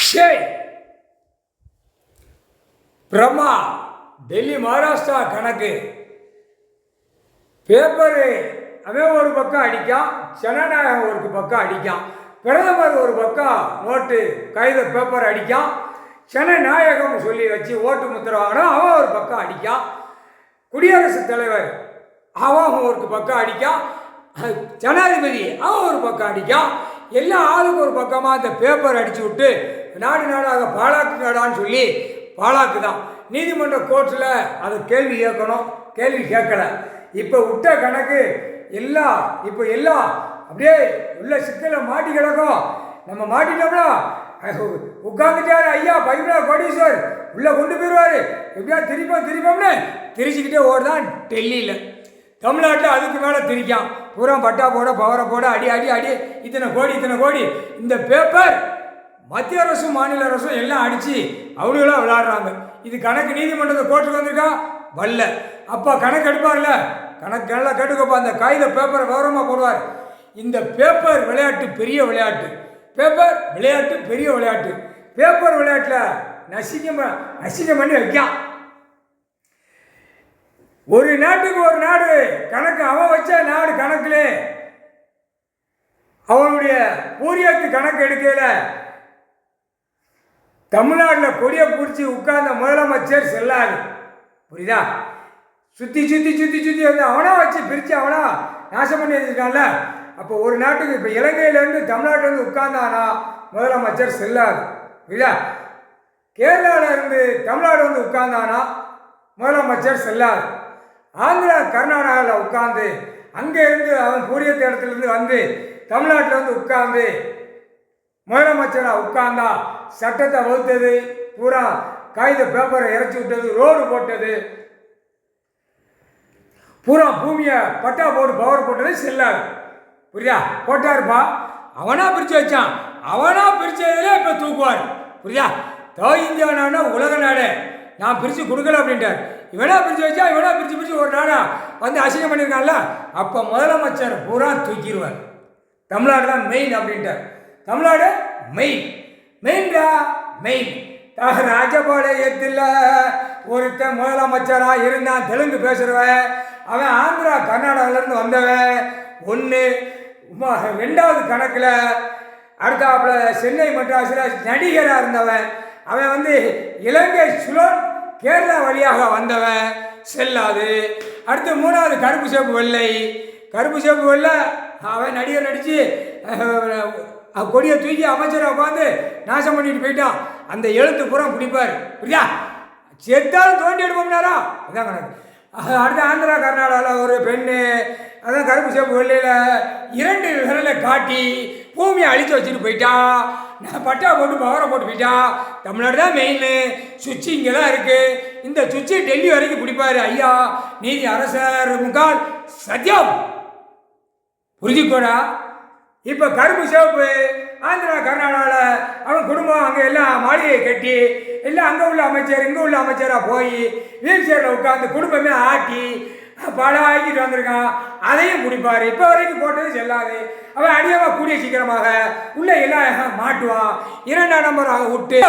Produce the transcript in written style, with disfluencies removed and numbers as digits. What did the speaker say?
ஷேய் பிரம்மா டெல்லி மகாராஷ்டிரா கணக்கு பேப்பரு அவன் ஒரு பக்கம் அடிக்கான், ஜனநாயகம் ஒரு பக்கம் அடிக்கான், பிரதமர் ஒரு பக்கம் நோட்டு கைத பேப்பர் அடிக்கான், ஜனநாயகம் சொல்லி வச்சு ஓட்டு முத்திரை வாங்கினா அவன் ஒரு பக்கம் அடிக்கான், குடியரசுத் தலைவர் அவன் ஒரு பக்கம் அடிக்கான், ஜனாதிபதி அவன் ஒரு பக்கம் அடிக்கான். எல்லா ஆளுக்கும் ஒரு பக்கமாக அந்த பேப்பர் அடித்து விட்டு நாடு நாடாக பாழாக்குங்கடான்னு சொல்லி பாழாக்கு தான். நீதிமன்ற கோர்ட்டில் அதை கேள்வி கேட்கணும், கேள்வி கேட்கல. இப்போ விட்ட கணக்கு எல்லாம் இப்போ எல்லாம் அப்படியே உள்ள சிக்கலை மாட்டி கிடக்கும். நம்ம மாட்டிட்டோம்னா உட்காந்துட்டாரு ஐயா பைபிளா கோடீஸ்வர் உள்ளே கொண்டு போயிடுவார், எப்படியா திருப்போம்னு திரிச்சுக்கிட்டே ஓடுதான் டெல்லியில். தமிழ்நாட்டில் அதுக்கு மேலே திரிக்கான், பூரா பட்டா போட பவரை போட அடி அடி அடி இத்தனை கோடி. இந்த பேப்பர் மத்திய அரசும் மாநில அரசும் எல்லாம் அடித்து அவளுகளாக விளையாடுறாங்க. இது கணக்கு நீதிமன்றத்தை கோர்ட்டுக்கு வந்திருக்கா வரல. அப்பா கணக்கு எடுப்பார்ல, கணக்கு நல்லா கேட்டுக்கப்பா. அந்த காகித பேப்பரை விவரமாக போடுவார். இந்த பேப்பர் விளையாட்டு பெரிய விளையாட்டு, பேப்பர் விளையாட்டு பெரிய விளையாட்டு. பேப்பர் விளையாட்டில் நசிங்கம் பண்ணி வைக்கான். ஒரு நாட்டுக்கு ஒரு நாடு கணக்கு அவன் வச்ச நாடு கணக்கில் அவனுடைய ஊரியத்து கணக்கு எடுக்கல. தமிழ்நாட்டில் கொடியை பிடிச்சி உட்கார்ந்த முதலமைச்சர் செல்லாது, புரியுதா? சுற்றி வந்து அவனா வச்சு பிரித்து அவனா நாசம் பண்ணி வச்சுருக்கான்ல. அப்போ ஒரு நாட்டுக்கு இப்போ இலங்கையிலேருந்து தமிழ்நாட்டிலேருந்து உட்கார்ந்தானா முதலமைச்சர் செல்லாது, புரியுதா? கேரளாவிலேருந்து தமிழ்நாடு வந்து உட்கார்ந்தானா முதலமைச்சர் செல்லாது. ஆந்திரா கர்நாடகாவில் உட்கார்ந்து அங்கேருந்து அவன் பூரியத்த இடத்துலேருந்து வந்து தமிழ்நாட்டில் வந்து உட்கார்ந்து முதலமைச்சராக உட்கார்ந்தா சட்டத்தை வகுத்தது, பூரா காகித பேப்பரை இறச்சி விட்டது, ரோடு போட்டது, பூரா பூமியை பட்டா போட்டு பவர் போட்டது செல்லாது, புரியுதா? போட்டாருப்பா, அவனா பிரித்து வச்சான், அவனா பிரித்ததிலே இப்போ தூக்குவார், புரியுதா? இந்தியானா உலக நாடு, நான் பிரித்து கொடுக்கல அப்படின்ட்டார். இவனா பிரித்து வச்சா இவனா பிரித்து ஒரு நாடா வந்து அசிங்கம் பண்ணியிருக்கான்ல. அப்போ முதலமைச்சர் பூரா தூக்கிடுவார். தமிழ்நாடு தான் மெயின் அப்படின்ட்டார். தமிழ்நாடு மெயின்டா மெயின். ராஜபாளையத்தில் ஒருத்தன் முதலமைச்சராக இருந்தான், தெலுங்கு பேசுகிறவன். அவன் ஆந்திரா கர்நாடகாவிலேருந்து வந்தவன். ஒன்று ரெண்டாவது கணக்கில் அடுத்தாப்புல சென்னை மெட்ராஸில் நடிகராக இருந்தவன். அவன் வந்து இலங்கை சுழல் கேரளா வழியாக வந்தவன், செல்லாது. அடுத்து மூணாவது கருப்பு சேப்பு வெள்ளை அவன் நடிகர் நடித்து கொடியை தூக்கி அமைச்சரை உட்காந்து நாசம் பண்ணிட்டு போயிட்டான். அந்த எழுத்து புறம் பிடிப்பார், புரியா? செத்தாலும் தோண்டி எடுப்போம்னாரா, அதான் கணக்கு. அடுத்து ஆந்திரா கர்நாடகாவில் ஒரு பெண்ணு, அதான் கருப்பு சேப்பு வெள்ளையில் 2 விரலை காட்டி பூமியை அழித்து வச்சுட்டு போயிட்டா. நான் பட்டா போட்டு பவரை போட்டு போயிட்டா. தமிழ்நாடு தான் மெயின், சுவிட்சு இங்கே தான் இருக்குது. இந்த சுவிட்சு டெல்லி வரைக்கும் பிடிப்பார் ஐயா நீதி அரசர் முகால் சத்யம், புரிஞ்சுக்கோடா. இப்போ கருப்பு சிவப்பு ஆந்திரா கர்நாடகாவில் அவன் குடும்பம் அங்கே எல்லாம் மாளிகையை கட்டி எல்லாம் அங்கே உள்ள அமைச்சர் இங்கே உள்ள அமைச்சராக போய் வீல் சேரில் உட்காந்து குடும்பமே ஆட்டி படம் ஆக்கிட்டு வந்திருக்கான். அதையும் பிடிப்பார். இப்போ வரைக்கும் போட்டது செல்லாது. அவன் அடியமாக கூடிய சீக்கிரமாக உள்ள எல்லாம் மாட்டுவான். 2ஆம் நம்பராக விட்டு